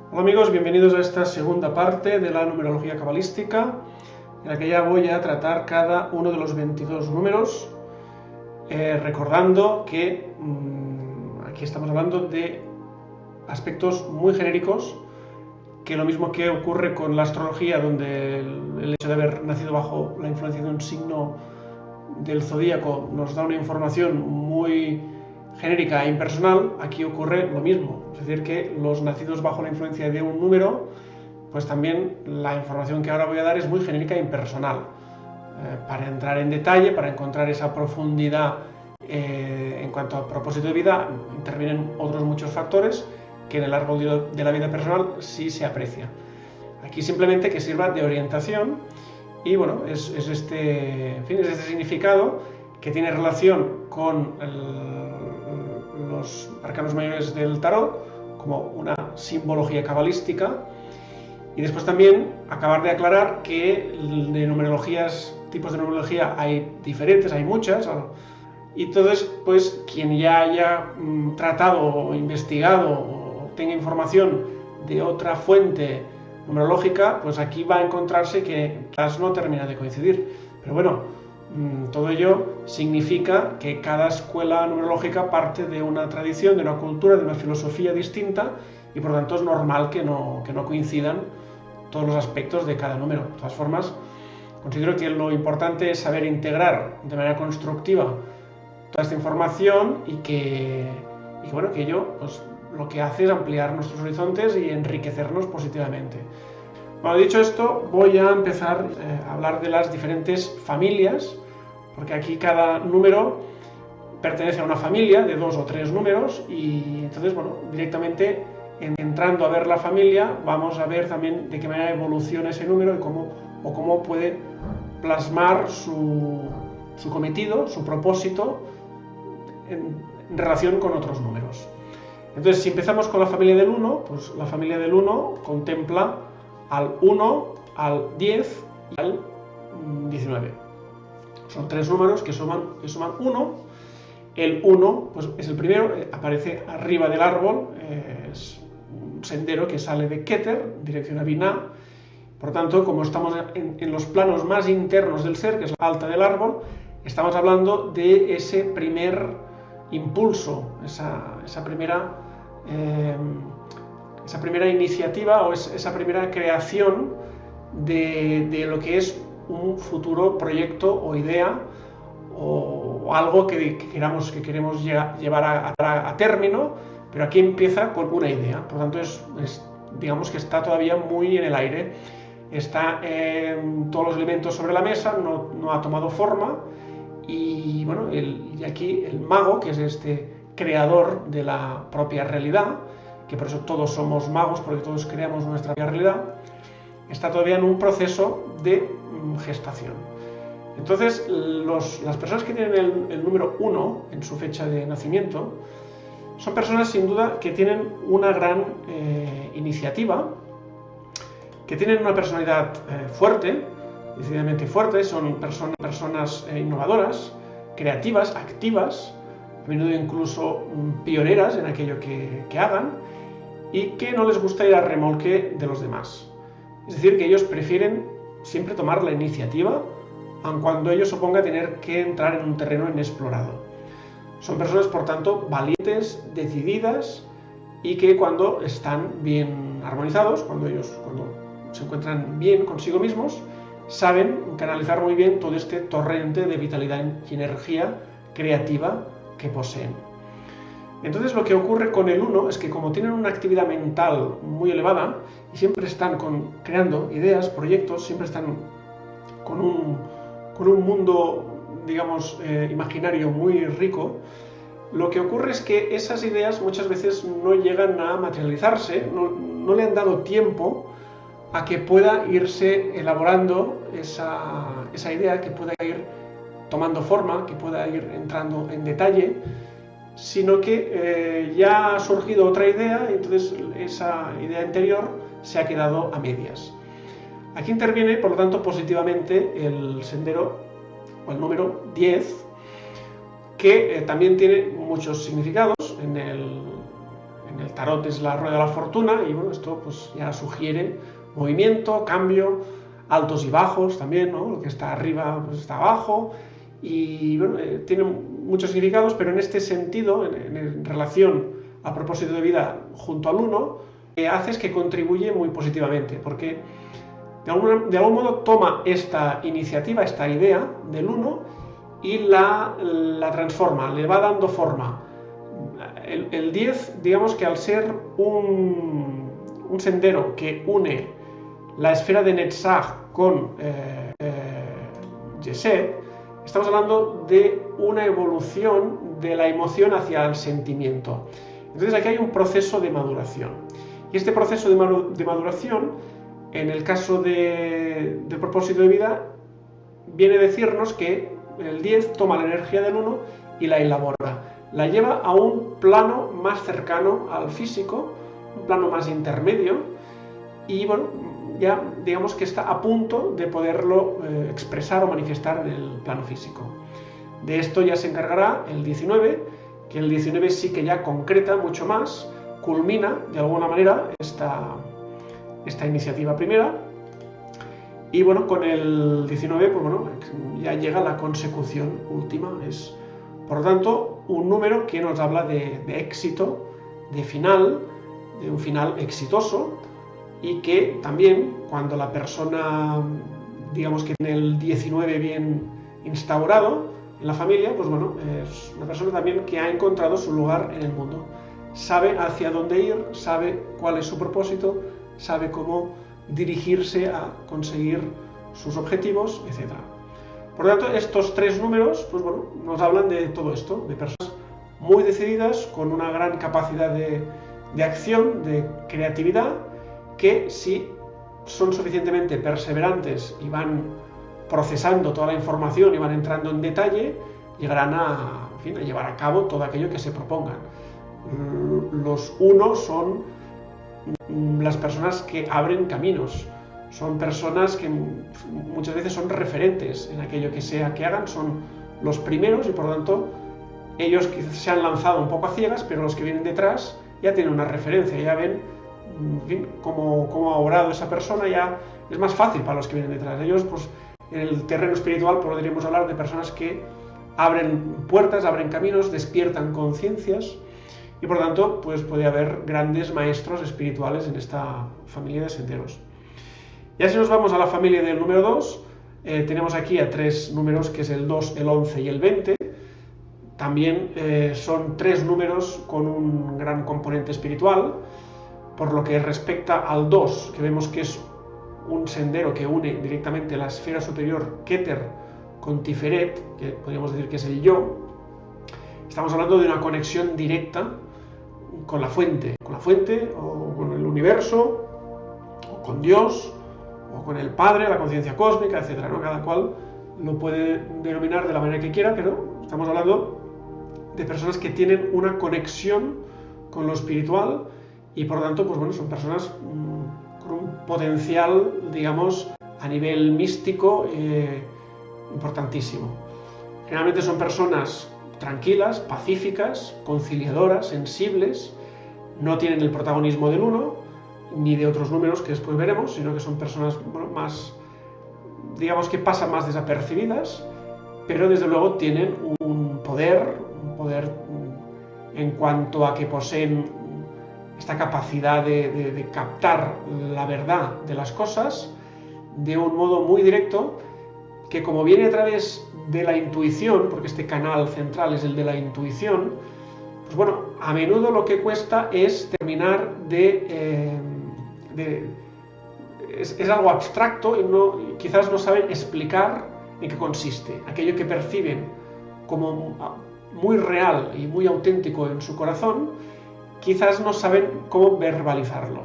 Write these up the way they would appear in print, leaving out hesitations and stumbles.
Hola amigos, bienvenidos a esta segunda parte de la numerología cabalística, en la que ya voy a tratar cada uno de los 22 números, recordando que aquí estamos hablando de aspectos muy genéricos, que lo mismo que ocurre con la astrología, donde el hecho de haber nacido bajo la influencia de un signo del zodíaco nos da una información muy genérica e impersonal, aquí ocurre lo mismo. Es decir, que los nacidos bajo la influencia de un número, pues también la información que ahora voy a dar es muy genérica e impersonal. Para entrar en detalle, para encontrar esa profundidad en cuanto a propósito de vida, intervienen otros muchos factores que en el árbol de la vida personal sí se aprecia. Aquí simplemente que sirva de orientación y bueno, es este significado que tiene relación con los arcanos mayores del tarot como una simbología cabalística. Y después también acabar de aclarar que de numerologías, tipos de numerología hay diferentes, hay muchas. Y entonces, pues quien ya haya tratado o investigado o tenga información de otra fuente numerológica, pues aquí va a encontrarse que quizás no termina de coincidir. Pero bueno, todo ello significa que cada escuela numerológica parte de una tradición, de una cultura, de una filosofía distinta y por lo tanto es normal que no coincidan todos los aspectos de cada número. De todas formas, considero que lo importante es saber integrar de manera constructiva toda esta información y que bueno, que ello pues, lo que hace es ampliar nuestros horizontes y enriquecernos positivamente. Bueno, dicho esto, voy a empezar a hablar de las diferentes familias, porque aquí cada número pertenece a una familia de 2 o 3 números y entonces, bueno, directamente entrando a ver la familia, vamos a ver también de qué manera evoluciona ese número y cómo puede plasmar su cometido, su propósito en relación con otros números. Entonces, si empezamos con la familia del 1, pues la familia del 1 contempla al 1, al 10 y al 19. Son 3 números que suman 1. El 1 pues, es el primero, aparece arriba del árbol, es un sendero que sale de Keter, dirección a Binah. Por tanto, como estamos en los planos más internos del ser, que es la alta del árbol, estamos hablando de ese primer impulso, esa primera iniciativa o esa primera creación de lo que es un futuro proyecto o idea o algo que queremos llevar a término, pero aquí empieza con una idea. Por tanto, digamos que está todavía muy en el aire. Está todos los elementos sobre la mesa, no ha tomado forma. Y bueno, y aquí el mago, que es este creador de la propia realidad, que por eso todos somos magos, porque todos creamos nuestra propia realidad, está todavía en un proceso de gestación. Entonces, las personas que tienen el número 1 en su fecha de nacimiento son personas sin duda que tienen una gran iniciativa, que tienen una personalidad fuerte, decididamente fuerte, son personas innovadoras, creativas, activas, a menudo incluso pioneras en aquello que hagan, y que no les gusta ir a remolque de los demás. Es decir, que ellos prefieren siempre tomar la iniciativa, aun cuando ello suponga tener que entrar en un terreno inexplorado. Son personas, por tanto, valientes, decididas, y que cuando están bien armonizados, cuando se encuentran bien consigo mismos, saben canalizar muy bien todo este torrente de vitalidad y energía creativa que poseen. Entonces, lo que ocurre con el 1 es que como tienen una actividad mental muy elevada y siempre están creando ideas, proyectos, siempre están con un mundo, digamos, imaginario muy rico, lo que ocurre es que esas ideas muchas veces no llegan a materializarse, no le han dado tiempo a que pueda irse elaborando esa idea, que pueda ir tomando forma, que pueda ir entrando en detalle, sino que ya ha surgido otra idea y entonces esa idea anterior se ha quedado a medias. Aquí interviene, por lo tanto, positivamente el sendero o el número 10, que también tiene muchos significados en el tarot es la rueda de la fortuna y bueno, esto pues ya sugiere movimiento, cambio, altos y bajos también, ¿no? Lo que está arriba pues está abajo y bueno, tiene muchos significados, pero en este sentido, en relación al propósito de vida junto al 1, hace es que contribuye muy positivamente, porque de algún modo toma esta iniciativa, esta idea del 1 y la transforma, le va dando forma. El 10, digamos que al ser un sendero que une la esfera de Netzach con Yesed, estamos hablando de una evolución de la emoción hacia el sentimiento. Entonces aquí hay un proceso de maduración. Y este proceso de maduración, en el caso del propósito de vida, viene a decirnos que el 10 toma la energía del 1 y la elabora. La lleva a un plano más cercano al físico, un plano más intermedio, y bueno, ya digamos que está a punto de poderlo expresar o manifestar en el plano físico. De esto ya se encargará el 19, que el 19 sí que ya concreta mucho más, culmina de alguna manera esta iniciativa primera, y bueno, con el 19 pues bueno, ya llega la consecución última. Es, por lo tanto, un número que nos habla de éxito, de final, de un final exitoso, y que también cuando la persona, digamos que en el 19 bien instaurado en la familia, pues bueno, es una persona también que ha encontrado su lugar en el mundo. Sabe hacia dónde ir, sabe cuál es su propósito, sabe cómo dirigirse a conseguir sus objetivos, etc. Por lo tanto, estos 3 números, pues bueno, nos hablan de todo esto, de personas muy decididas, con una gran capacidad de acción, de creatividad, que si son suficientemente perseverantes y van procesando toda la información y van entrando en detalle, llegarán a llevar a cabo todo aquello que se propongan. Los 1 son las personas que abren caminos, son personas que muchas veces son referentes en aquello que sea que hagan, son los primeros y por lo tanto ellos quizás se han lanzado un poco a ciegas, pero los que vienen detrás ya tienen una referencia, ya ven cómo ha obrado esa persona, ya es más fácil para los que vienen detrás. Ellos, pues en el terreno espiritual podríamos hablar de personas que abren puertas, abren caminos, despiertan conciencias, y por lo tanto pues puede haber grandes maestros espirituales en esta familia de senderos. Ya si nos vamos a la familia del número 2, tenemos aquí a 3 números, que es el 2, el 11 y el 20. También son 3 números con un gran componente espiritual. Por lo que respecta al 2, que vemos que es un sendero que une directamente la esfera superior Keter con Tiferet, que podríamos decir que es el yo, estamos hablando de una conexión directa con la fuente o con el universo, o con Dios, o con el Padre, la conciencia cósmica, etc., ¿no? Cada cual lo puede denominar de la manera que quiera, pero estamos hablando de personas que tienen una conexión con lo espiritual y por lo tanto, pues bueno, son personas con un potencial, digamos, a nivel místico importantísimo. Generalmente son personas tranquilas, pacíficas, conciliadoras, sensibles, no tienen el protagonismo del 1 ni de otros números que después veremos, sino que son personas, bueno, más, digamos que pasan más desapercibidas, pero desde luego tienen un poder en cuanto a que poseen esta capacidad de captar la verdad de las cosas de un modo muy directo, que como viene a través de la intuición, porque este canal central es el de la intuición, pues bueno, a menudo lo que cuesta es terminar es algo abstracto y quizás no saben explicar en qué consiste. Aquello que perciben como muy real y muy auténtico en su corazón, quizás no saben cómo verbalizarlo.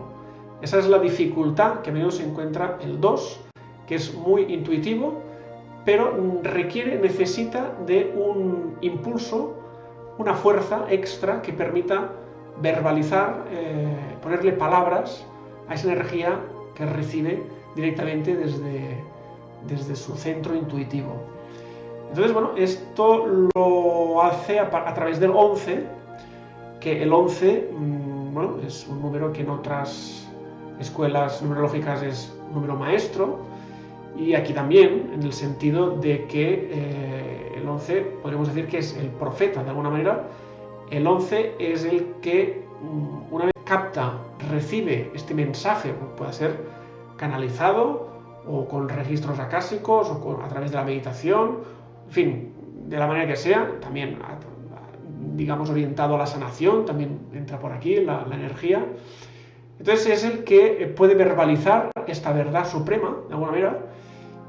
Esa es la dificultad que a menudo se encuentra el 2, que es muy intuitivo, pero necesita de un impulso, una fuerza extra que permita verbalizar, ponerle palabras a esa energía que recibe directamente desde su centro intuitivo. Entonces, bueno, esto lo hace a través del 11, que el 11 bueno, es un número que en otras escuelas numerológicas es un número maestro, y aquí también, en el sentido de que el 11 podríamos decir que es el profeta, de alguna manera. El 11 es el que, una vez capta, recibe este mensaje, puede ser canalizado o con registros acásicos o a través de la meditación, en fin, de la manera que sea, también digamos orientado a la sanación, también entra por aquí la energía. Entonces es el que puede verbalizar esta verdad suprema, de alguna manera,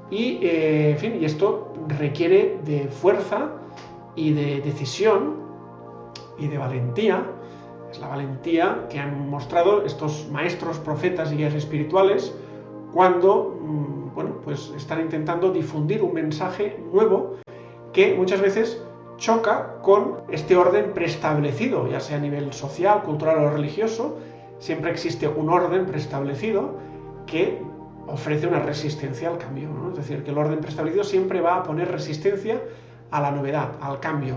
y, en fin, y esto requiere de fuerza y de decisión y de valentía. Es la valentía que han mostrado estos maestros, profetas y guías espirituales cuando, bueno, pues están intentando difundir un mensaje nuevo que muchas veces choca con este orden preestablecido, ya sea a nivel social, cultural o religioso. Siempre existe un orden preestablecido que ofrece una resistencia al cambio, ¿no? Es decir, que el orden preestablecido siempre va a poner resistencia a la novedad, al cambio.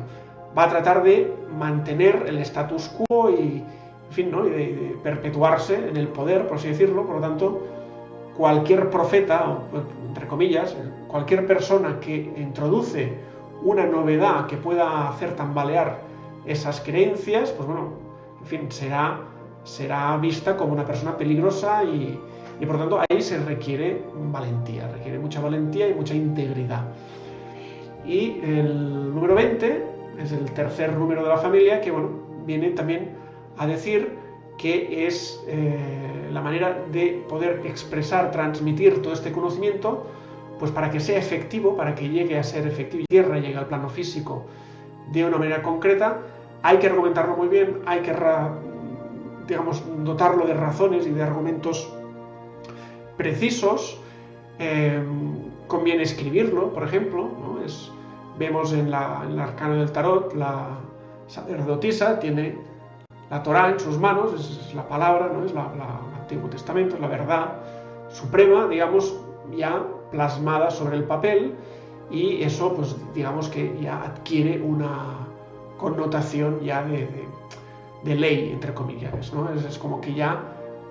Va a tratar de mantener el status quo y, en fin, ¿no? y de perpetuarse en el poder, por así decirlo. Por lo tanto, cualquier profeta, entre comillas, cualquier persona que introduce una novedad que pueda hacer tambalear esas creencias, pues bueno, en fin, será vista como una persona peligrosa y por lo tanto ahí se requiere valentía, requiere mucha valentía y mucha integridad. Y el número 20 es el tercer número de la familia, que bueno, viene también a decir que es la manera de poder expresar, transmitir todo este conocimiento, pues para que sea efectivo, para que llegue a ser efectivo y Tierra llegue al plano físico de una manera concreta, hay que argumentarlo muy bien, hay que, digamos, dotarlo de razones y de argumentos precisos. Conviene escribirlo, por ejemplo, ¿no? Vemos en el arcano del tarot, la sacerdotisa tiene la Torá en sus manos, es la palabra, ¿no? Es el Antiguo Testamento, es la verdad suprema, digamos, ya plasmada sobre el papel, y eso, pues digamos que ya adquiere una connotación ya de ley, entre comillas, ¿no? Es como que ya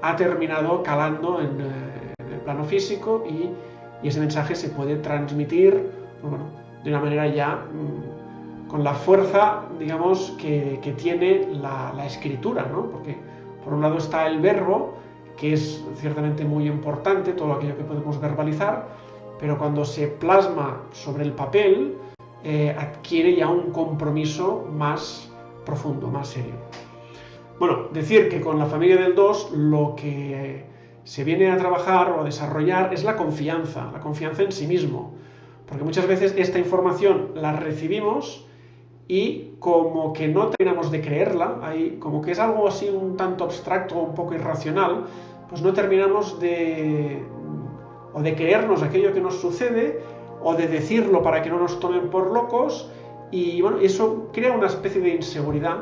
ha terminado calando en el plano físico y ese mensaje se puede transmitir, pues bueno, de una manera ya con la fuerza, digamos, que tiene la escritura, ¿no? Porque por un lado está el verbo, que es ciertamente muy importante, todo aquello que podemos verbalizar, pero cuando se plasma sobre el papel, adquiere ya un compromiso más profundo, más serio. Bueno, decir que con la familia del 2 lo que se viene a trabajar o a desarrollar es la confianza en sí mismo, porque muchas veces esta información la recibimos y como que no terminamos de creerla, como que es algo así un tanto abstracto, un poco irracional, pues no terminamos de creernos aquello que nos sucede o de decirlo para que no nos tomen por locos, y bueno, eso crea una especie de inseguridad,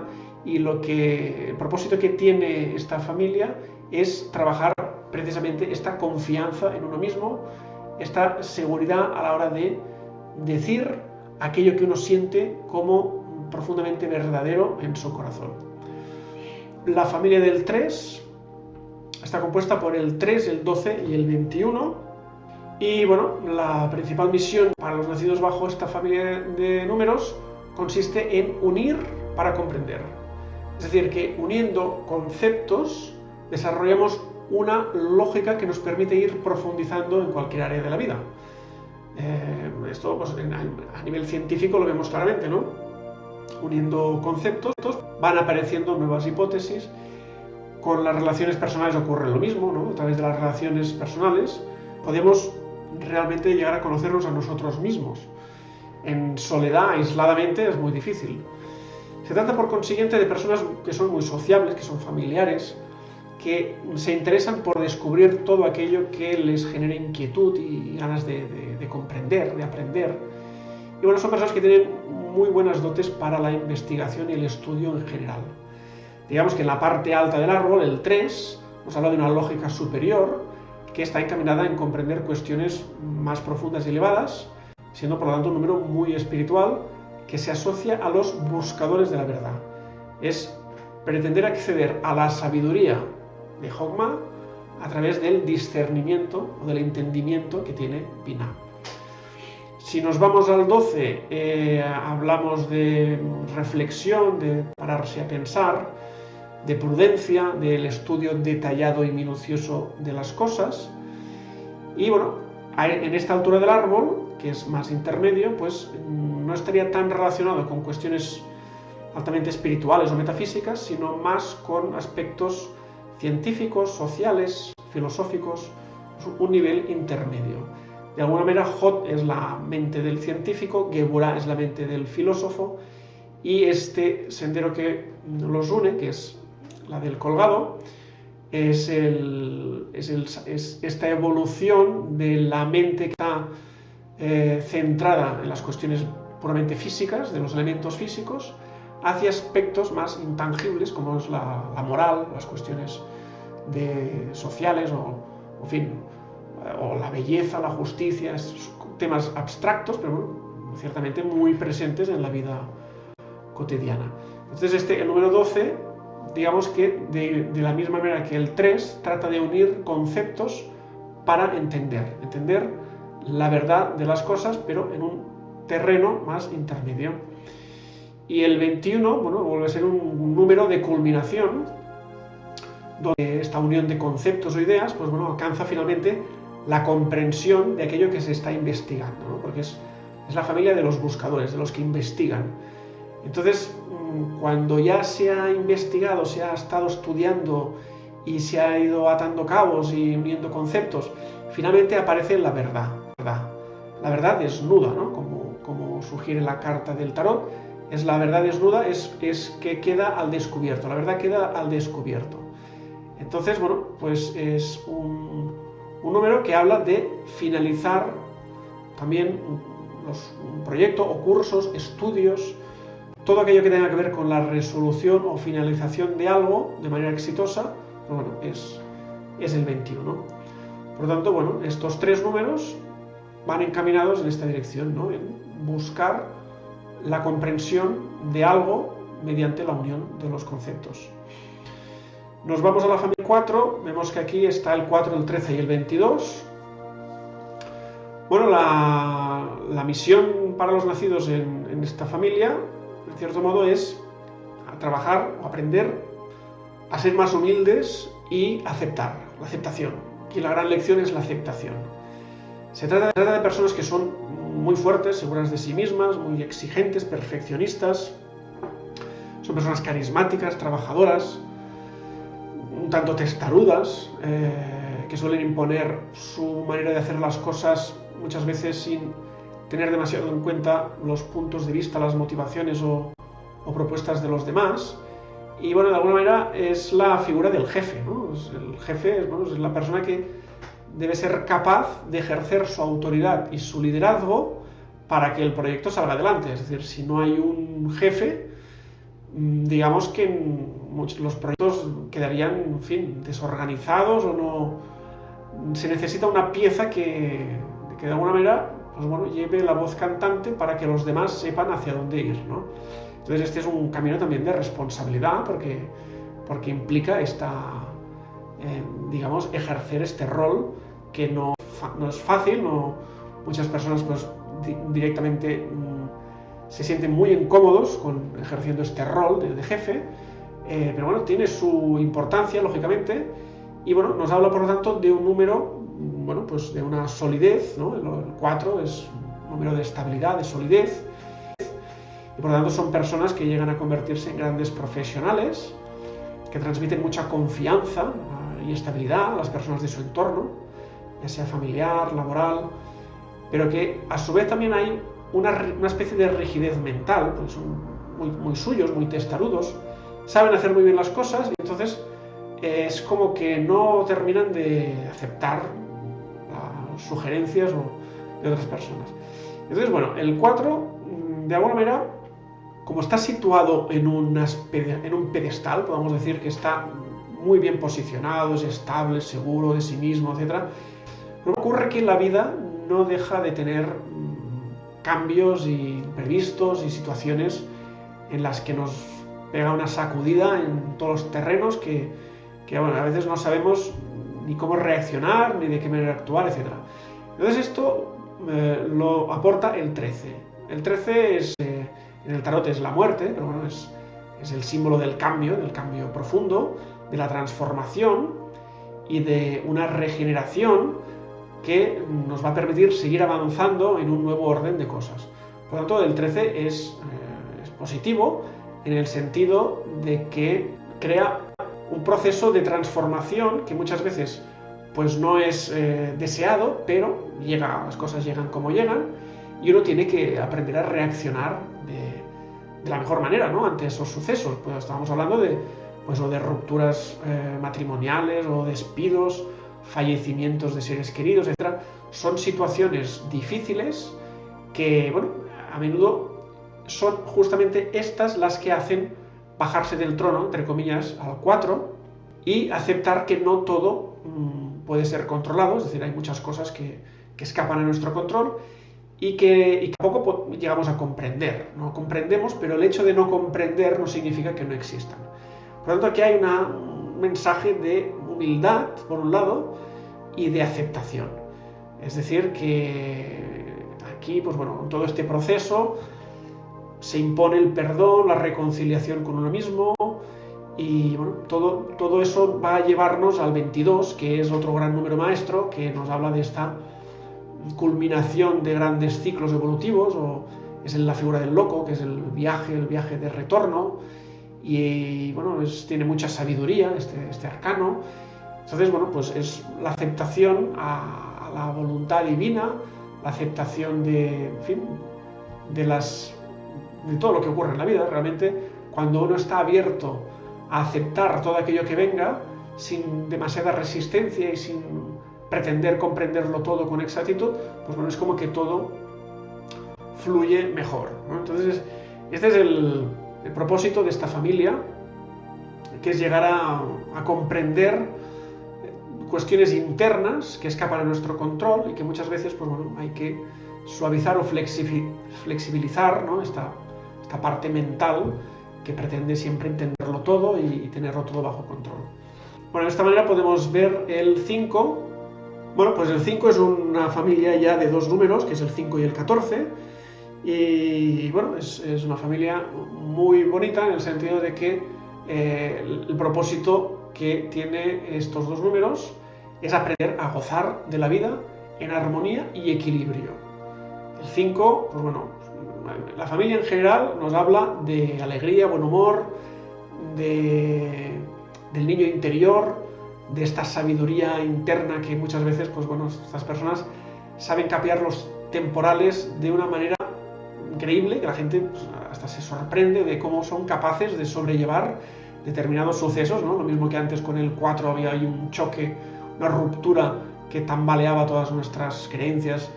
y el propósito que tiene esta familia es trabajar precisamente esta confianza en uno mismo, esta seguridad a la hora de decir aquello que uno siente como profundamente verdadero en su corazón. La familia del 3 está compuesta por el 3, el 12 y el 21. Y bueno, la principal misión para los nacidos bajo esta familia de números consiste en unir para comprender. Es decir, que uniendo conceptos desarrollamos una lógica que nos permite ir profundizando en cualquier área de la vida. Esto pues, a nivel científico lo vemos claramente, ¿no? Uniendo conceptos van apareciendo nuevas hipótesis. Con las relaciones personales ocurre lo mismo, ¿no? A través de las relaciones personales podemos realmente llegar a conocernos a nosotros mismos. En soledad, aisladamente, es muy difícil. Se trata, por consiguiente, de personas que son muy sociables, que son familiares, que se interesan por descubrir todo aquello que les genere inquietud y ganas de comprender, de aprender. Y bueno, son personas que tienen muy buenas dotes para la investigación y el estudio en general. Digamos que en la parte alta del árbol, el 3, nos habla de una lógica superior que está encaminada en comprender cuestiones más profundas y elevadas, siendo por lo tanto un número muy espiritual que se asocia a los buscadores de la verdad. Es pretender acceder a la sabiduría de Jogma a través del discernimiento o del entendimiento que tiene Binah. Si nos vamos al 12, hablamos de reflexión, de pararse a pensar, de prudencia, del estudio detallado y minucioso de las cosas. Y bueno, en esta altura del árbol, que es más intermedio, pues no estaría tan relacionado con cuestiones altamente espirituales o metafísicas, sino más con aspectos científicos, sociales, filosóficos, un nivel intermedio. De alguna manera, Hod es la mente del científico, Geburah es la mente del filósofo, y este sendero que los une, que es la del colgado, es esta evolución de la mente que está centrada en las cuestiones puramente físicas, de los elementos físicos, hacia aspectos más intangibles, como es la moral, las cuestiones sociales, en fin, o la belleza, la justicia, temas abstractos, pero bueno, ciertamente muy presentes en la vida cotidiana. Entonces el número 12, digamos que de la misma manera que el 3, trata de unir conceptos para entender la verdad de las cosas, pero en un terreno más intermedio. Y el 21, bueno, vuelve a ser un número de culminación, donde esta unión de conceptos o ideas, pues bueno, alcanza finalmente la comprensión de aquello que se está investigando, ¿no? Porque es la familia de los buscadores, de los que investigan. Entonces, cuando ya se ha investigado, se ha estado estudiando y se ha ido atando cabos y uniendo conceptos, finalmente aparece la verdad. La verdad desnuda, ¿no? Como sugiere la carta del tarot, es la verdad desnuda, es que queda al descubierto, la verdad queda al descubierto. Entonces, bueno, pues es un número que habla de finalizar también un proyecto o cursos, estudios, todo aquello que tenga que ver con la resolución o finalización de algo de manera exitosa, pues bueno, es el 21. Por lo tanto, bueno, estos 3 números van encaminados en esta dirección, ¿no? En buscar la comprensión de algo mediante la unión de los conceptos. Nos vamos a la familia 4, vemos que aquí está el 4, el 13 y el 22. Bueno, la misión para los nacidos en esta familia, en cierto modo, es trabajar o aprender a ser más humildes y aceptar, la aceptación. Aquí la gran lección es la aceptación. Se trata de personas que son muy fuertes, seguras de sí mismas, muy exigentes, perfeccionistas. Son personas carismáticas, trabajadoras, un tanto testarudas, que suelen imponer su manera de hacer las cosas muchas veces sin tener demasiado en cuenta los puntos de vista, las motivaciones o propuestas de los demás. Y bueno, de alguna manera es la figura del jefe, ¿no? El jefe es la persona que debe ser capaz de ejercer su autoridad y su liderazgo para que el proyecto salga adelante. Es decir, si no hay un jefe, digamos que los proyectos quedarían, en fin, desorganizados o no. Se necesita una pieza que de alguna manera, pues bueno, lleve la voz cantante para que los demás sepan hacia dónde ir, ¿no? Entonces este es un camino también de responsabilidad porque implica digamos, ejercer este rol que no es fácil, muchas personas pues directamente se sienten muy incómodos ejerciendo este rol de jefe, pero bueno, tiene su importancia, lógicamente, y bueno, nos habla por lo tanto de un número, bueno, pues de una solidez, ¿no? El 4 es un número de estabilidad, de solidez, y por lo tanto son personas que llegan a convertirse en grandes profesionales, que transmiten mucha confianza y estabilidad a las personas de su entorno, ya sea familiar, laboral, pero que a su vez también hay una especie de rigidez mental, porque son muy suyos, muy testarudos, saben hacer muy bien las cosas y entonces es como que no terminan de aceptar las sugerencias de otras personas. Entonces, bueno, el 4, de alguna manera, como está situado en un pedestal, podemos decir que está muy bien posicionado, es estable, seguro de sí mismo, etc. Pero ocurre que la vida no deja de tener cambios imprevistos y situaciones en las que nos pega una sacudida en todos los terrenos que bueno, a veces no sabemos ni cómo reaccionar, ni de qué manera actuar, etc. Entonces esto lo aporta el 13. El 13 es, en el tarot es la muerte, pero bueno, es el símbolo del cambio profundo, de la transformación y de una regeneración que nos va a permitir seguir avanzando en un nuevo orden de cosas. Por lo tanto, el 13 es positivo en el sentido de que crea un proceso de transformación que muchas veces pues no es deseado, pero las cosas llegan como llegan y uno tiene que aprender a reaccionar de la mejor manera, ¿no?, ante esos sucesos. Pues estábamos hablando de rupturas matrimoniales o despidos, fallecimientos de seres queridos, etc. Son situaciones difíciles que, bueno, a menudo son justamente estas las que hacen bajarse del trono, entre comillas, al 4 y aceptar que no todo puede ser controlado, es decir, hay muchas cosas que escapan a nuestro control y que tampoco llegamos a comprender. No comprendemos, pero el hecho de no comprender no significa que no existan. Por lo tanto, aquí hay un mensaje de humildad, por un lado, y de aceptación. Es decir, que aquí, pues bueno, en todo este proceso se impone el perdón, la reconciliación con uno mismo, y bueno, todo eso va a llevarnos al 22, que es otro gran número maestro, que nos habla de esta culminación de grandes ciclos evolutivos, o es la figura del loco, que es el viaje de retorno, y bueno, tiene mucha sabiduría este arcano. Entonces, bueno, pues es la aceptación a la voluntad divina, la aceptación de todo lo que ocurre en la vida. Realmente, cuando uno está abierto a aceptar todo aquello que venga, sin demasiada resistencia y sin pretender comprenderlo todo con exactitud, pues bueno, es como que todo fluye mejor, ¿no? Entonces, este es el propósito de esta familia, que es llegar a comprender cuestiones internas que escapan a nuestro control y que muchas veces, pues bueno, hay que suavizar o flexibilizar, ¿no?, esta parte mental que pretende siempre entenderlo todo y tenerlo todo bajo control. Bueno, de esta manera podemos ver el 5. Bueno, pues el 5 es una familia ya de dos números, que es el 5 y el 14, y bueno, es una familia muy bonita en el sentido de que el propósito que tiene estos dos números es aprender a gozar de la vida en armonía y equilibrio. El 5, pues bueno, la familia en general nos habla de alegría, buen humor, del niño interior, de esta sabiduría interna que muchas veces, pues bueno, estas personas saben capear los temporales de una manera increíble, que la gente pues, hasta se sorprende de cómo son capaces de sobrellevar determinados sucesos, ¿no? Lo mismo que antes con el 4 había ahí un choque, una ruptura que tambaleaba todas nuestras creencias,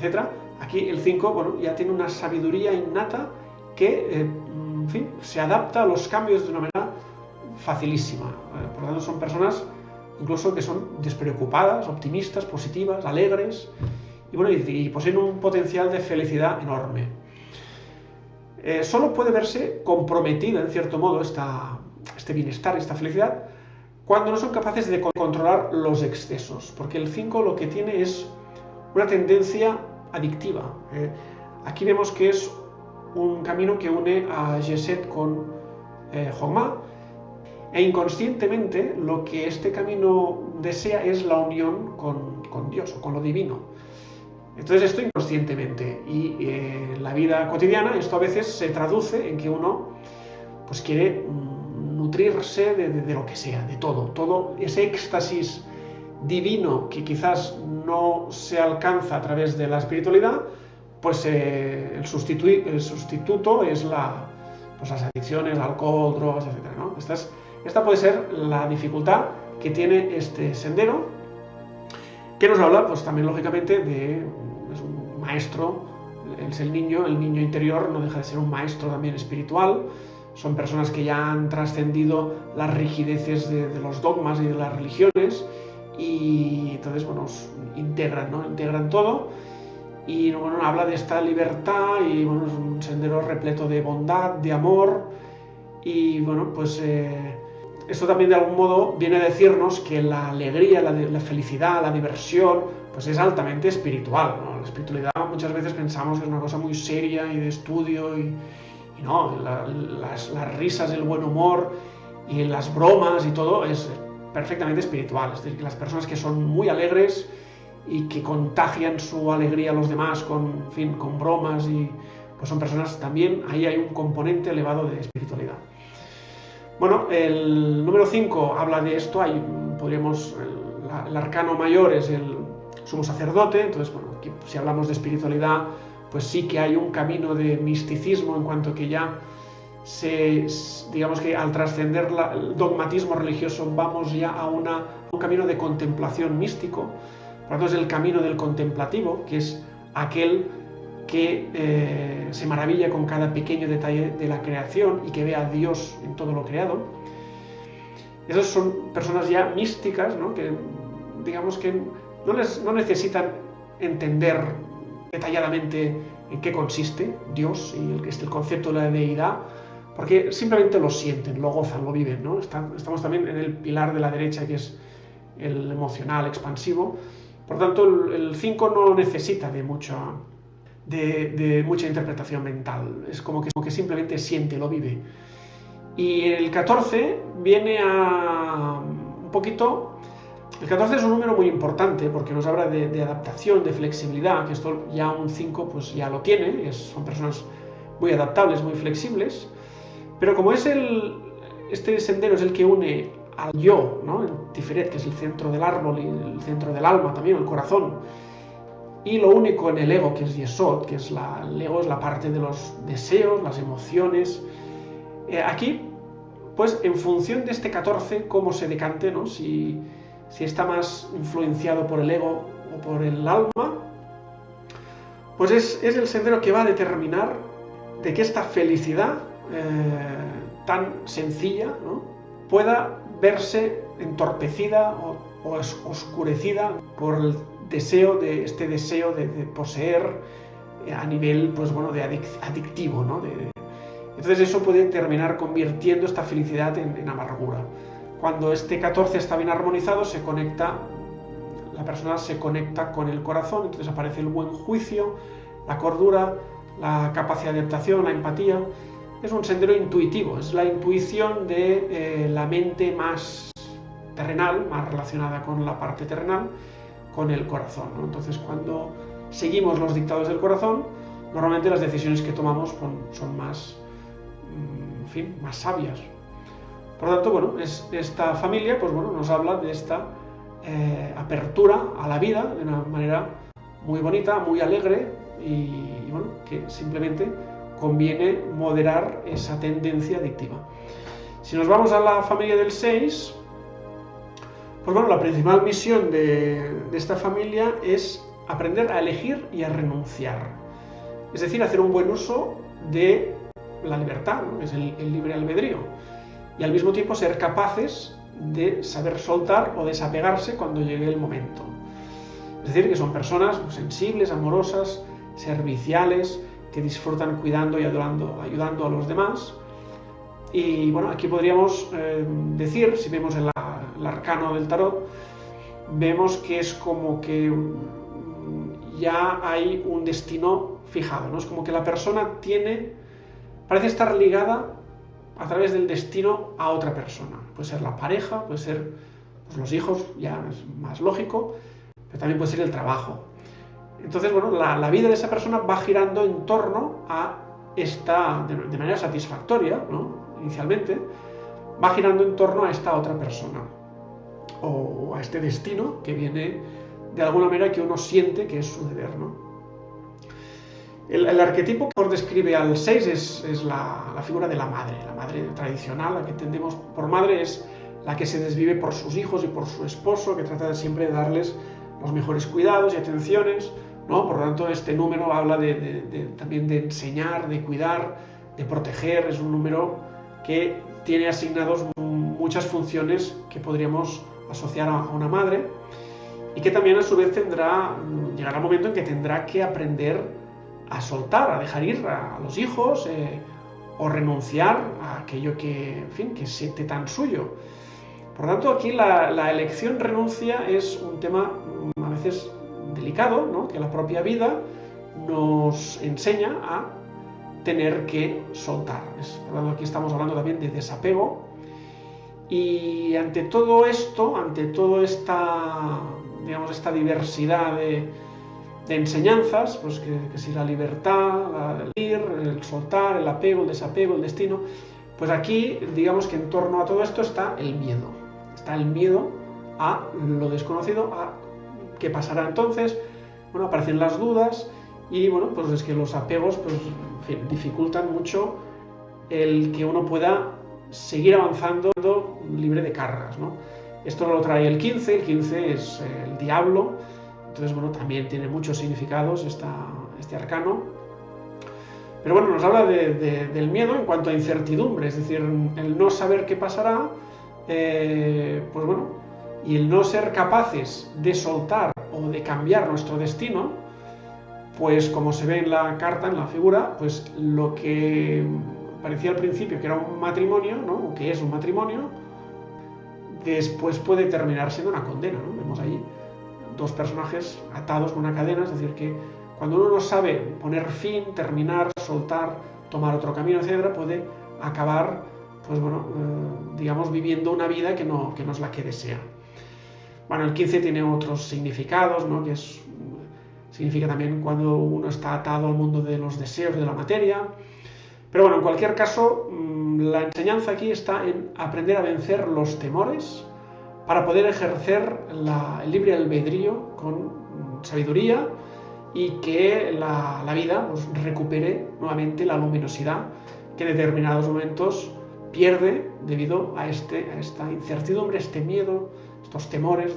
etc. Aquí el 5, bueno, ya tiene una sabiduría innata que, en fin, se adapta a los cambios de una manera facilísima. Por lo tanto, son personas incluso que son despreocupadas, optimistas, positivas, alegres, y bueno, y poseen un potencial de felicidad enorme. Solo puede verse comprometida, en cierto modo, este bienestar, esta felicidad, cuando no son capaces de controlar los excesos, porque el 5 lo que tiene es una tendencia adictiva. Aquí vemos que es un camino que une a Geset con Jogma, e inconscientemente lo que este camino desea es la unión con Dios o con lo divino. Entonces esto inconscientemente, y en la vida cotidiana esto a veces se traduce en que uno pues quiere nutrirse de lo que sea, de todo ese éxtasis divino que quizás no se alcanza a través de la espiritualidad, pues el sustituto es pues las adicciones, alcohol, drogas, etc., ¿no? Esta puede ser la dificultad que tiene este sendero, que nos habla pues también lógicamente de un maestro, es el niño interior no deja de ser un maestro también espiritual. Son personas que ya han trascendido las rigideces de los dogmas y de las religiones, y entonces, bueno, integran todo, y bueno, habla de esta libertad, y bueno, es un sendero repleto de bondad, de amor, Y bueno, pues esto también de algún modo viene a decirnos que la alegría, la felicidad, la diversión, pues es altamente espiritual, ¿no? La espiritualidad muchas veces pensamos que es una cosa muy seria y de estudio y no, las risas, el buen humor y las bromas y todo es perfectamente espiritual. Es decir, que las personas que son muy alegres y que contagian su alegría a los demás con, en fin, con bromas y pues son personas también, ahí hay un componente elevado de espiritualidad. Bueno, el número 5 habla de esto, el arcano mayor es el sumo sacerdote, entonces, bueno, aquí, si hablamos de espiritualidad, pues sí que hay un camino de misticismo en cuanto que ya digamos que al trascender el dogmatismo religioso vamos ya a un camino de contemplación místico. Por lo tanto, es el camino del contemplativo, que es aquel que se maravilla con cada pequeño detalle de la creación y que ve a Dios en todo lo creado. Esas son personas ya místicas, ¿no? Que digamos que no necesitan entender detalladamente en qué consiste Dios y el concepto de la deidad, porque simplemente lo sienten, lo gozan, lo viven, ¿no? Estamos también en el pilar de la derecha, que es el emocional, expansivo. Por lo tanto, el 5 no necesita de mucha interpretación mental, es como que simplemente siente, lo vive. Y el 14 viene a un poquito... El 14 es un número muy importante porque nos habla de adaptación, de flexibilidad, que esto ya un 5 pues ya lo tiene, son personas muy adaptables, muy flexibles, pero como este sendero es el que une al yo, ¿no? El Tiferet, que es el centro del árbol y el centro del alma también, el corazón, y lo único en el ego, que es Yesod, que es el ego es la parte de los deseos, las emociones. Aquí, pues en función de este 14, cómo se decante, ¿no? Si está más influenciado por el ego o por el alma, pues es el sendero que va a determinar de que esta felicidad tan sencilla, ¿no? Pueda verse entorpecida o oscurecida por el deseo de poseer a nivel, pues bueno, de adictivo, ¿no? Entonces eso puede terminar convirtiendo esta felicidad en amargura. Cuando este 14 está bien armonizado, la persona se conecta con el corazón, entonces aparece el buen juicio, la cordura, la capacidad de adaptación, la empatía. Es un sendero intuitivo, es la intuición de la mente más terrenal, más relacionada con la parte terrenal, con el corazón, ¿no? Entonces, cuando seguimos los dictados del corazón, normalmente las decisiones que tomamos son más, en fin, más sabias. Por lo tanto, bueno, esta familia, pues bueno, nos habla de esta apertura a la vida de una manera muy bonita, muy alegre y bueno, que simplemente conviene moderar esa tendencia adictiva. Si nos vamos a la familia del 6, pues bueno, la principal misión de esta familia es aprender a elegir y a renunciar. Es decir, hacer un buen uso de la libertad, ¿no? Que es el libre albedrío. Y al mismo tiempo ser capaces de saber soltar o desapegarse cuando llegue el momento. Es decir, que son personas sensibles, amorosas, serviciales, que disfrutan cuidando y ayudando a los demás. Y bueno, aquí podríamos decir, si vemos el arcano del tarot, vemos que es como que ya hay un destino fijado, ¿no? Es como que la persona parece estar ligada a través del destino a otra persona. Puede ser la pareja, puede ser pues, los hijos, ya es más lógico, pero también puede ser el trabajo. Entonces, bueno, la vida de esa persona va girando en torno a de manera satisfactoria, ¿no? Inicialmente, va girando en torno a esta otra persona o a este destino que viene de alguna manera que uno siente que es su deber, ¿no? El arquetipo que describe al 6 es la figura de la madre tradicional, la que entendemos por madre es la que se desvive por sus hijos y por su esposo, que trata siempre de darles los mejores cuidados y atenciones, ¿no? Por lo tanto, este número habla también de enseñar, de cuidar, de proteger, es un número que tiene asignados muchas funciones que podríamos asociar a una madre y que también a su vez llegará un momento en que tendrá que aprender a soltar, a dejar ir a los hijos o renunciar a aquello que, en fin, que siente tan suyo. Por lo tanto, aquí la elección renuncia es un tema a veces delicado, ¿no? Que la propia vida nos enseña a tener que soltar. Por lo tanto, aquí estamos hablando también de desapego. Y ante todo esto, ante toda esta, digamos, esta diversidad de enseñanzas, pues que si la libertad, el ir, el soltar, el apego, el desapego, el destino, pues aquí digamos que en torno a todo esto está el miedo. Está el miedo a lo desconocido, a qué pasará entonces. Bueno, aparecen las dudas y bueno, pues es que los apegos pues, en fin, dificultan mucho el que uno pueda seguir avanzando libre de cargas, ¿no? Esto lo trae el 15 es el diablo. Entonces, bueno, también tiene muchos significados este arcano. Pero bueno, nos habla del miedo en cuanto a incertidumbre, es decir, el no saber qué pasará, pues bueno, y el no ser capaces de soltar o de cambiar nuestro destino, pues como se ve en la carta, en la figura, pues lo que parecía al principio que era un matrimonio, ¿no? O que es un matrimonio, después puede terminar siendo una condena, ¿no? Vemos ahí dos personajes atados con una cadena, es decir, que cuando uno no sabe poner fin, terminar, soltar, tomar otro camino, etc., puede acabar, pues bueno, digamos, viviendo una vida que no es la que desea. Bueno, el 15 tiene otros significados, ¿no? Significa también cuando uno está atado al mundo de los deseos de la materia. Pero bueno, en cualquier caso, la enseñanza aquí está en aprender a vencer los temores para poder ejercer el libre albedrío con sabiduría y que la vida pues, recupere nuevamente la luminosidad que en determinados momentos pierde debido a esta incertidumbre, este miedo, estos temores.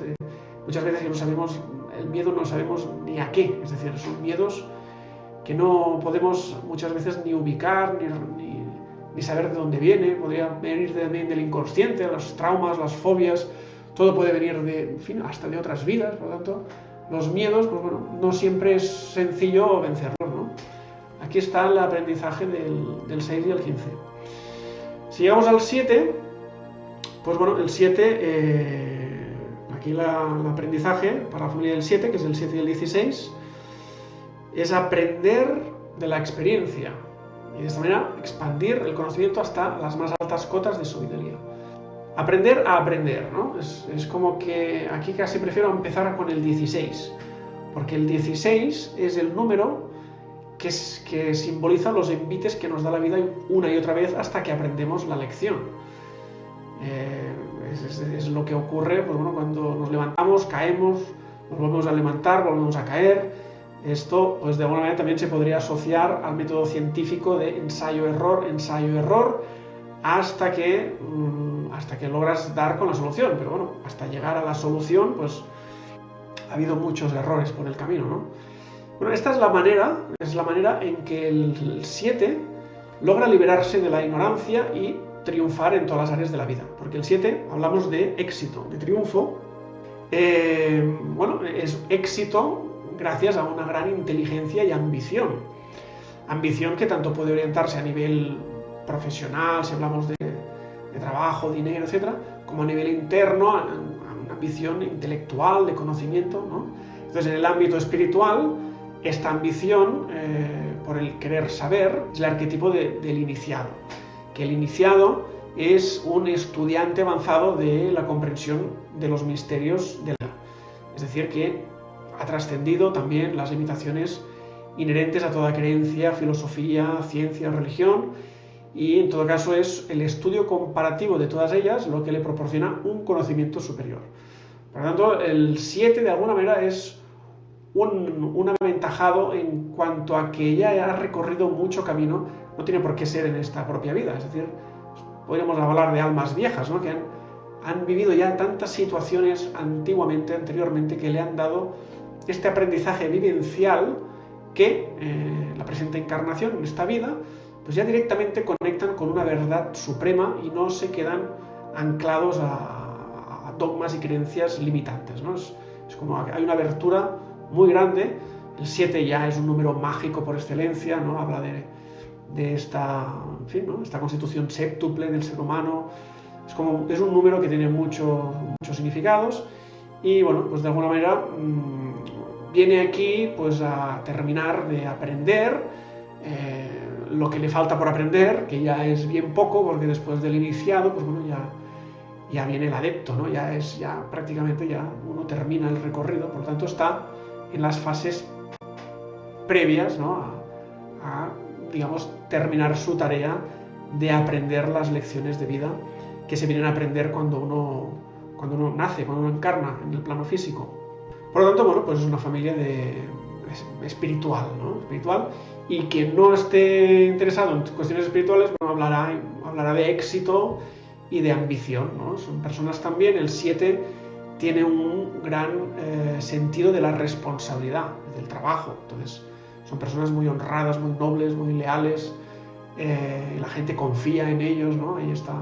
Muchas veces que no sabemos, el miedo no sabemos ni a qué, es decir, son miedos que no podemos muchas veces ni ubicar, ni saber de dónde viene. Podría venir también del inconsciente, los traumas, las fobias, todo puede venir en fin, hasta de otras vidas. Por lo tanto, los miedos, pues bueno, no siempre es sencillo vencerlos, ¿no? Aquí está el aprendizaje del 6 y el 15. Si llegamos al 7, pues bueno, el 7, aquí el aprendizaje para la familia del 7, que es el 7 y el 16, es aprender de la experiencia y de esta manera expandir el conocimiento hasta las más altas cotas de sabiduría. Aprender a aprender, ¿no? Es como que aquí casi prefiero empezar con el 16, porque el 16 es el número que simboliza los envites que nos da la vida una y otra vez hasta que aprendemos la lección. Es lo que ocurre pues bueno, cuando nos levantamos, caemos, nos volvemos a levantar, volvemos a caer. Esto pues de alguna manera también se podría asociar al método científico de ensayo-error, hasta que logras dar con la solución. Pero bueno, hasta llegar a la solución pues ha habido muchos errores por el camino, ¿no? Bueno, esta es la manera en que el 7 logra liberarse de la ignorancia y triunfar en todas las áreas de la vida. Porque el 7, hablamos de éxito, de triunfo. Bueno, es éxito gracias a una gran inteligencia y ambición. Ambición que tanto puede orientarse a nivel profesional, si hablamos de trabajo, dinero, etc., como a nivel interno, a una ambición intelectual, de conocimiento, ¿no? Entonces, en el ámbito espiritual, esta ambición por el querer saber es el arquetipo del iniciado. Que el iniciado es un estudiante avanzado de la comprensión de los misterios de la vida. Es decir, que ha trascendido también las limitaciones inherentes a toda creencia, filosofía, ciencia, religión, y en todo caso es el estudio comparativo de todas ellas lo que le proporciona un conocimiento superior. Por lo tanto, el 7 de alguna manera es un aventajado en cuanto a que ya ha recorrido mucho camino, no tiene por qué ser en esta propia vida, es decir, podríamos hablar de almas viejas, ¿no? Que han vivido ya tantas situaciones anteriormente, que le han dado este aprendizaje vivencial que la presente encarnación, en esta vida, pues ya directamente conectan con una verdad suprema y no se quedan anclados a dogmas y creencias limitantes, ¿no? Es como hay una abertura muy grande. El 7 ya es un número mágico por excelencia, ¿no? Habla de esta, en fin, ¿no? Esta constitución séptuple del ser humano. Es un número que tiene muchos significados y bueno, pues de alguna manera viene aquí pues a terminar de aprender lo que le falta por aprender, que ya es bien poco, porque después del iniciado, pues bueno, ya viene el adepto, ¿no? Ya prácticamente ya uno termina el recorrido, por lo tanto está en las fases previas, ¿no? a digamos, terminar su tarea de aprender las lecciones de vida que se vienen a aprender cuando uno nace, cuando uno encarna en el plano físico. Por lo tanto, bueno, pues es una familia espiritual, ¿no? Espiritual, y quien no esté interesado en cuestiones espirituales, bueno, hablará de éxito y de ambición, ¿no? Son personas también, el 7 tiene un gran sentido de la responsabilidad, del trabajo. Entonces, son personas muy honradas, muy nobles, muy leales, la gente confía en ellos, ¿no? Ahí está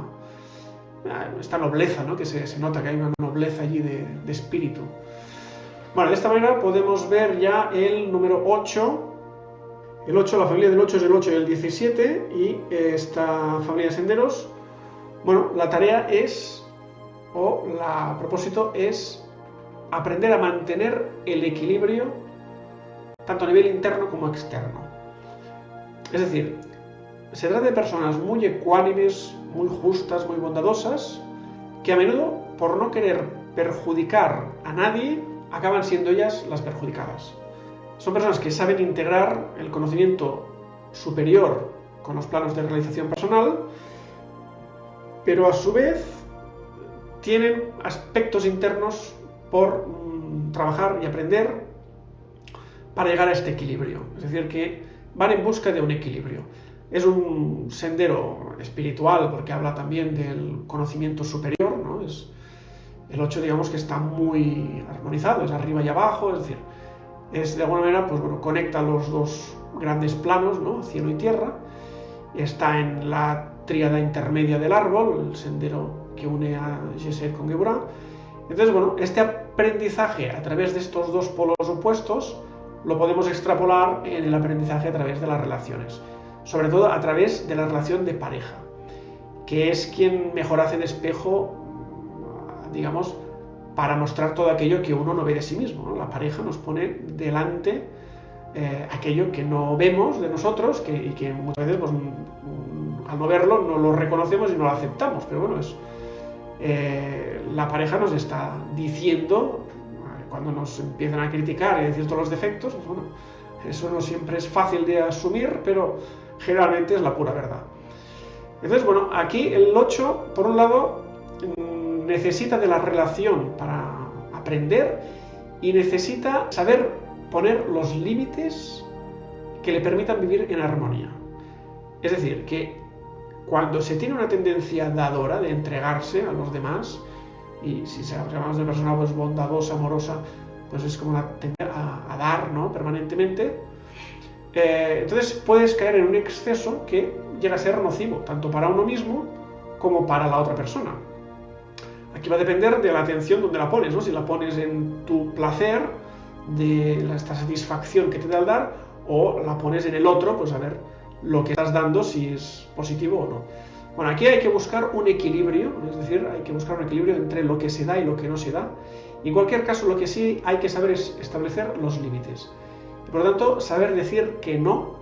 esta nobleza, ¿no? Que se nota que hay una nobleza allí de espíritu. Bueno, de esta manera podemos ver ya el número 8. El 8, la familia del 8 es el 8 y el 17, y esta familia de senderos, bueno, la tarea es, a propósito, es aprender a mantener el equilibrio tanto a nivel interno como externo. Es decir, se trata de personas muy ecuánimes, muy justas, muy bondadosas, que a menudo, por no querer perjudicar a nadie, acaban siendo ellas las perjudicadas. Son personas que saben integrar el conocimiento superior con los planos de realización personal, pero a su vez tienen aspectos internos por trabajar y aprender para llegar a este equilibrio. Es decir, que van en busca de un equilibrio. Es un sendero espiritual porque habla también del conocimiento superior, ¿no? El 8, digamos, que está muy armonizado, es arriba y abajo, es decir, de alguna manera, pues bueno, conecta los dos grandes planos, ¿no? Cielo y tierra. Está en la tríada intermedia del árbol, el sendero que une a Gesed con Geburah. Entonces, bueno, este aprendizaje a través de estos dos polos opuestos lo podemos extrapolar en el aprendizaje a través de las relaciones, sobre todo a través de la relación de pareja, que es quien mejor hace de espejo, digamos, para mostrar todo aquello que uno no ve de sí mismo, ¿no? La pareja nos pone delante aquello que no vemos de nosotros y que muchas veces, pues, al no verlo, no lo reconocemos y no lo aceptamos, pero bueno, la pareja nos está diciendo, cuando nos empiezan a criticar y decir todos los defectos, pues bueno, eso no siempre es fácil de asumir, pero generalmente es la pura verdad. Entonces, bueno, aquí el 8, por un lado, necesita de la relación para aprender y necesita saber poner los límites que le permitan vivir en armonía. Es decir, que cuando se tiene una tendencia dadora de entregarse a los demás, y si hablamos de persona pues bondadosa, amorosa, pues es como a dar, ¿no? Permanentemente, entonces puedes caer en un exceso que llega a ser nocivo, tanto para uno mismo como para la otra persona. Aquí va a depender de la atención donde la pones, ¿no? Si la pones en tu placer, de esta satisfacción que te da el dar, o la pones en el otro, pues a ver lo que estás dando, si es positivo o no. Bueno, aquí hay que buscar un equilibrio, es decir, hay que buscar un equilibrio entre lo que se da y lo que no se da. Y en cualquier caso, lo que sí hay que saber es establecer los límites. Y por lo tanto, saber decir que no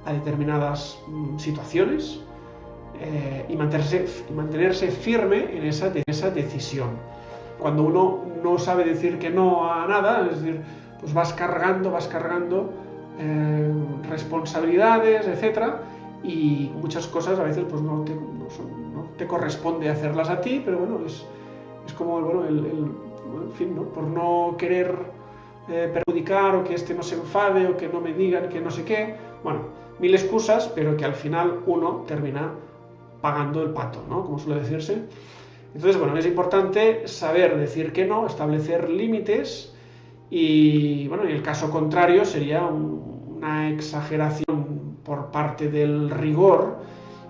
a determinadas situaciones y mantenerse firme en esa decisión. Cuando uno no sabe decir que no a nada, es decir, pues vas cargando responsabilidades, etcétera, y muchas cosas a veces pues no te corresponde hacerlas a ti, pero bueno, es como, bueno, en fin, ¿no? Por no querer perjudicar, o que no se enfade, o que no me digan que no sé qué, bueno, mil excusas, pero que al final uno termina pagando el pato, ¿no? Como suele decirse. Entonces, bueno, es importante saber decir que no, establecer límites, y bueno, en el caso contrario sería una exageración por parte del rigor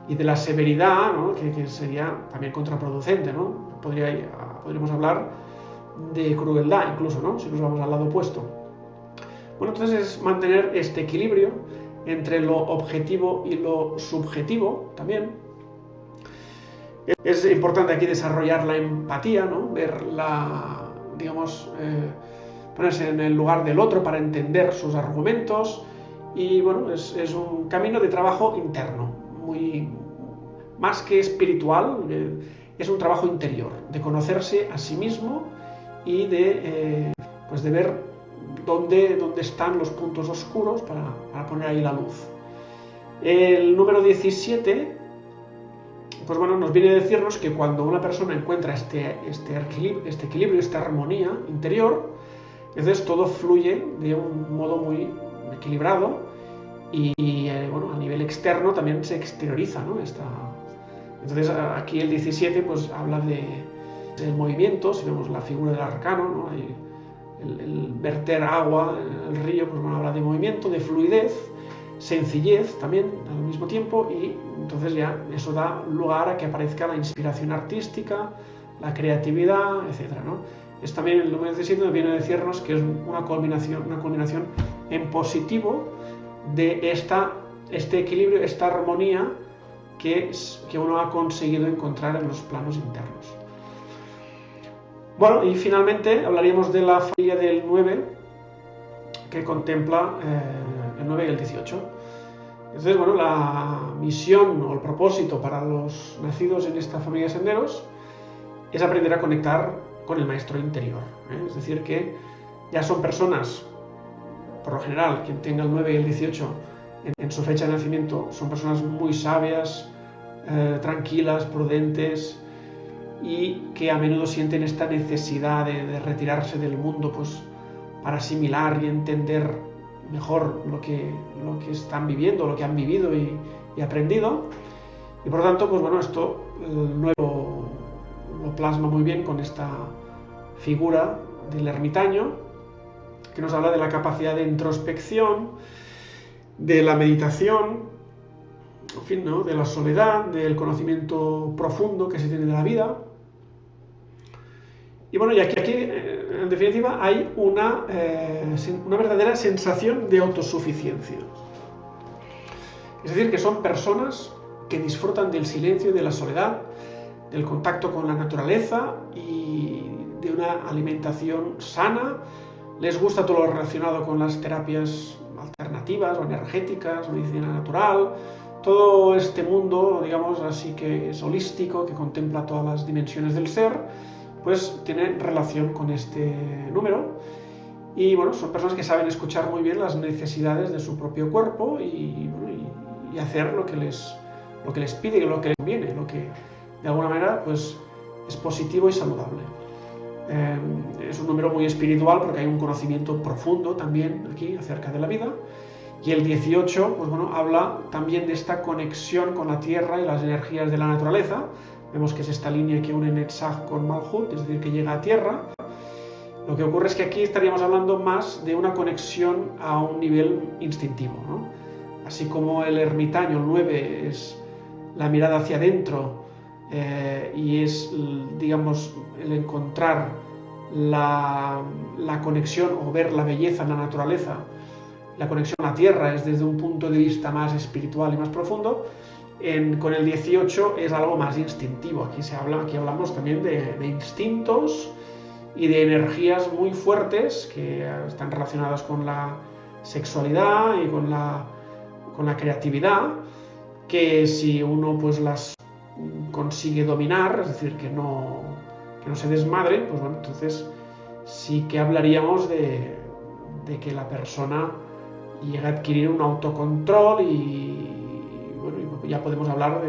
y de la severidad, ¿no? que sería también contraproducente, ¿no? Podríamos hablar de crueldad incluso, ¿no? Si nos vamos al lado opuesto. Bueno, entonces es mantener este equilibrio entre lo objetivo y lo subjetivo también. Es importante aquí desarrollar la empatía, ¿no? Ver digamos, ponerse en el lugar del otro para entender sus argumentos, y bueno, es un camino de trabajo interno, más que espiritual, es un trabajo interior, de conocerse a sí mismo y de ver dónde están los puntos oscuros para poner ahí la luz. El número 17, pues bueno, nos viene a decirnos que cuando una persona encuentra este equilibrio, esta armonía interior, entonces todo fluye de un modo muy equilibrado y bueno, a nivel externo también se exterioriza, ¿no? Entonces aquí el 17 pues habla del movimiento. Si vemos la figura del arcano, ¿no? El verter agua en el río, pues bueno, habla de movimiento, de fluidez, sencillez también al mismo tiempo, y entonces ya eso da lugar a que aparezca la inspiración artística, la creatividad, etcétera, ¿no? Es también el número 17 nos viene a decirnos que es una culminación en positivo de este equilibrio, esta armonía que uno ha conseguido encontrar en los planos internos. Bueno, y finalmente hablaríamos de la familia del 9, que contempla el 9 y el 18. Entonces, bueno, la misión o el propósito para los nacidos en esta familia de senderos es aprender a conectar con el maestro interior, ¿eh? Es decir, que ya son personas, por lo general, quien tenga el 9 y el 18 en su fecha de nacimiento, son personas muy sabias, tranquilas, prudentes, y que a menudo sienten esta necesidad de retirarse del mundo, pues para asimilar y entender mejor lo que están viviendo, lo que han vivido y aprendido. Y por lo tanto, pues bueno, esto el nuevo lo plasma muy bien con esta figura del ermitaño, que nos habla de la capacidad de introspección, de la meditación, en fin, ¿no? De la soledad, del conocimiento profundo que se tiene de la vida. Y bueno, y aquí en definitiva hay una verdadera sensación de autosuficiencia. Es decir, que son personas que disfrutan del silencio y de la soledad, del contacto con la naturaleza y de una alimentación sana. Les gusta todo lo relacionado con las terapias alternativas o energéticas, medicina natural, todo este mundo, digamos así, que es holístico, que contempla todas las dimensiones del ser, pues tiene relación con este número. Y bueno, son personas que saben escuchar muy bien las necesidades de su propio cuerpo y hacer lo que les pide, lo que les conviene, lo que de alguna manera pues es positivo y saludable. Es un número muy espiritual porque hay un conocimiento profundo también aquí acerca de la vida. Y el 18, pues bueno, habla también de esta conexión con la tierra y las energías de la naturaleza. Vemos que es esta línea que une Netzach con Malhut, es decir, que llega a tierra. Lo que ocurre es que aquí estaríamos hablando más de una conexión a un nivel instintivo, ¿no? Así como el ermitaño, el 9, es la mirada hacia adentro y es, digamos, el encontrar la conexión o ver la belleza en la naturaleza. La conexión a la tierra es desde un punto de vista más espiritual y más profundo. Con el 18 es algo más instintivo. Aquí hablamos también de instintos y de energías muy fuertes que están relacionadas con la sexualidad y con la creatividad, que si uno pues las consigue dominar, es decir, que no se desmadre, pues bueno, entonces sí que hablaríamos de que la persona llega a adquirir un autocontrol y bueno, ya podemos hablar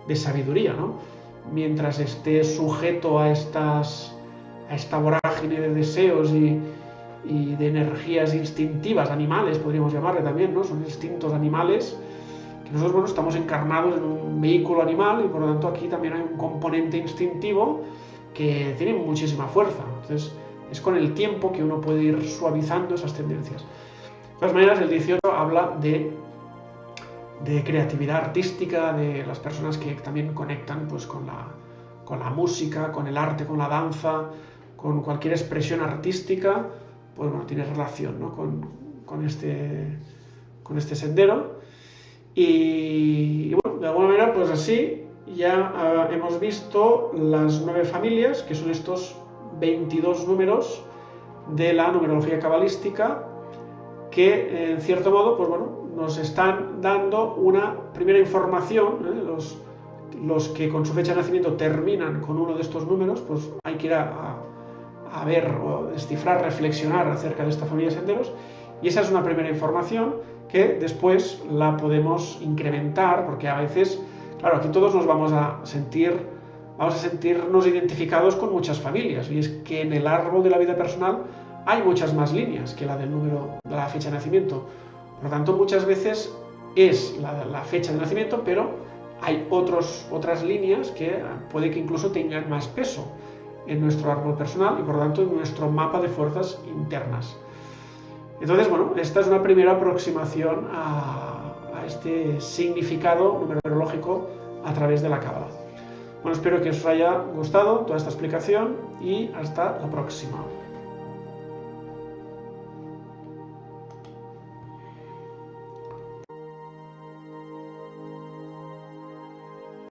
de sabiduría, ¿no? Mientras esté sujeto a esta vorágine de deseos y de energías instintivas, animales, podríamos llamarle también, ¿no? Son instintos animales, que nosotros, bueno, estamos encarnados en un vehículo animal y por lo tanto aquí también hay un componente instintivo que tiene muchísima fuerza. Entonces es con el tiempo que uno puede ir suavizando esas tendencias. De todas maneras, el 18 habla de creatividad artística, de las personas que también conectan pues, con la música, con el arte, con la danza, con cualquier expresión artística, pues bueno, tiene relación, ¿no? con este sendero. Y bueno, de alguna manera, pues así ya hemos visto las 9 familias, que son estos 22 números de la numerología cabalística, que en cierto modo, pues bueno, nos están dando una primera información. Los que con su fecha de nacimiento terminan con uno de estos números, pues hay que ir a ver o descifrar, reflexionar acerca de esta familia de senderos, y esa es una primera información que después la podemos incrementar, porque a veces, claro, aquí todos nos vamos a sentirnos identificados con muchas familias, y es que en el árbol de la vida personal hay muchas más líneas que la del número de la fecha de nacimiento. Por lo tanto, muchas veces es la fecha de nacimiento, pero hay otras líneas que puede que incluso tengan más peso en nuestro árbol personal y por lo tanto en nuestro mapa de fuerzas internas. Entonces, bueno, esta es una primera aproximación a este significado numerológico a través de la Cábala. Bueno, espero que os haya gustado toda esta explicación y hasta la próxima.